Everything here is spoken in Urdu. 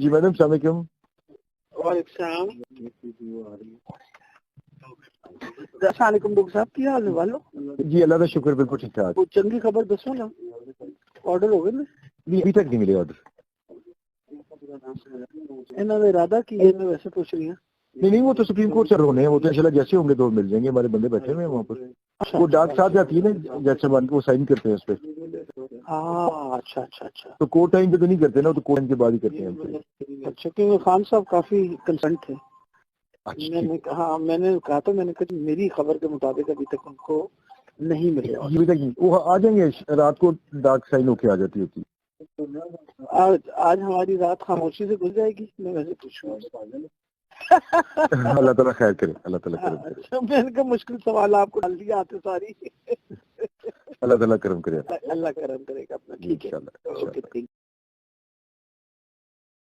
جی میڈم السلام علیکم. وعلیکم السلام علیکم ڈاکٹر صاحب کی حال ہے والو جی اللہ کا شکر بالکل ٹھیک ٹھاک. وہ چنگی خبر دسو نا آرڈر ہو گئے نا نہیں ابھی تک نہیں ملے آرڈر. انہوں نے ارادہ کیا میں ویسے پوچھ رہی ہوں. نہیں وہ تو سپریم کورٹ سے ہونے ہیں, وہ تو انشاءاللہ جیسے ہوں گے تو مل جائیں گے. ہمارے بندے بیٹھے ہوئے ہیں وہاں پر. وہ ڈاک صاحب جاتی ہے نا جیسے وہ سائن کرتے ہیں اس پہ. ہاں اچھا اچھا اچھا. تو کورٹ ٹائم پہ تو نہیں کرتے نا, تو کورٹ ٹائم کے بعد ہی کرتے ہیں. اچھا کیونکہ خان صاحب کافی کنسرن تھے. میں نے کہا تو میں نے کہا میری خبر کے مطابق ابھی تک ان کو نہیں ملے. ابھی تک وہ آ جائیں گے رات کو, ڈاک سائن ہو کے آ جاتی ہوتی. آج ہماری رات خاموشی سے گزر جائے گی. میں ویسے پوچھوں اللہ تعالیٰ خیر کرے, اللہ تعالیٰ کرم کرے. اچھا میں نے کہا مشکل سوال آپ کو ڈال دیا آتے ساری. اللہ تعالیٰ کرم کرے, اللہ کرم کرے گا اپنا. ٹھیک ہے.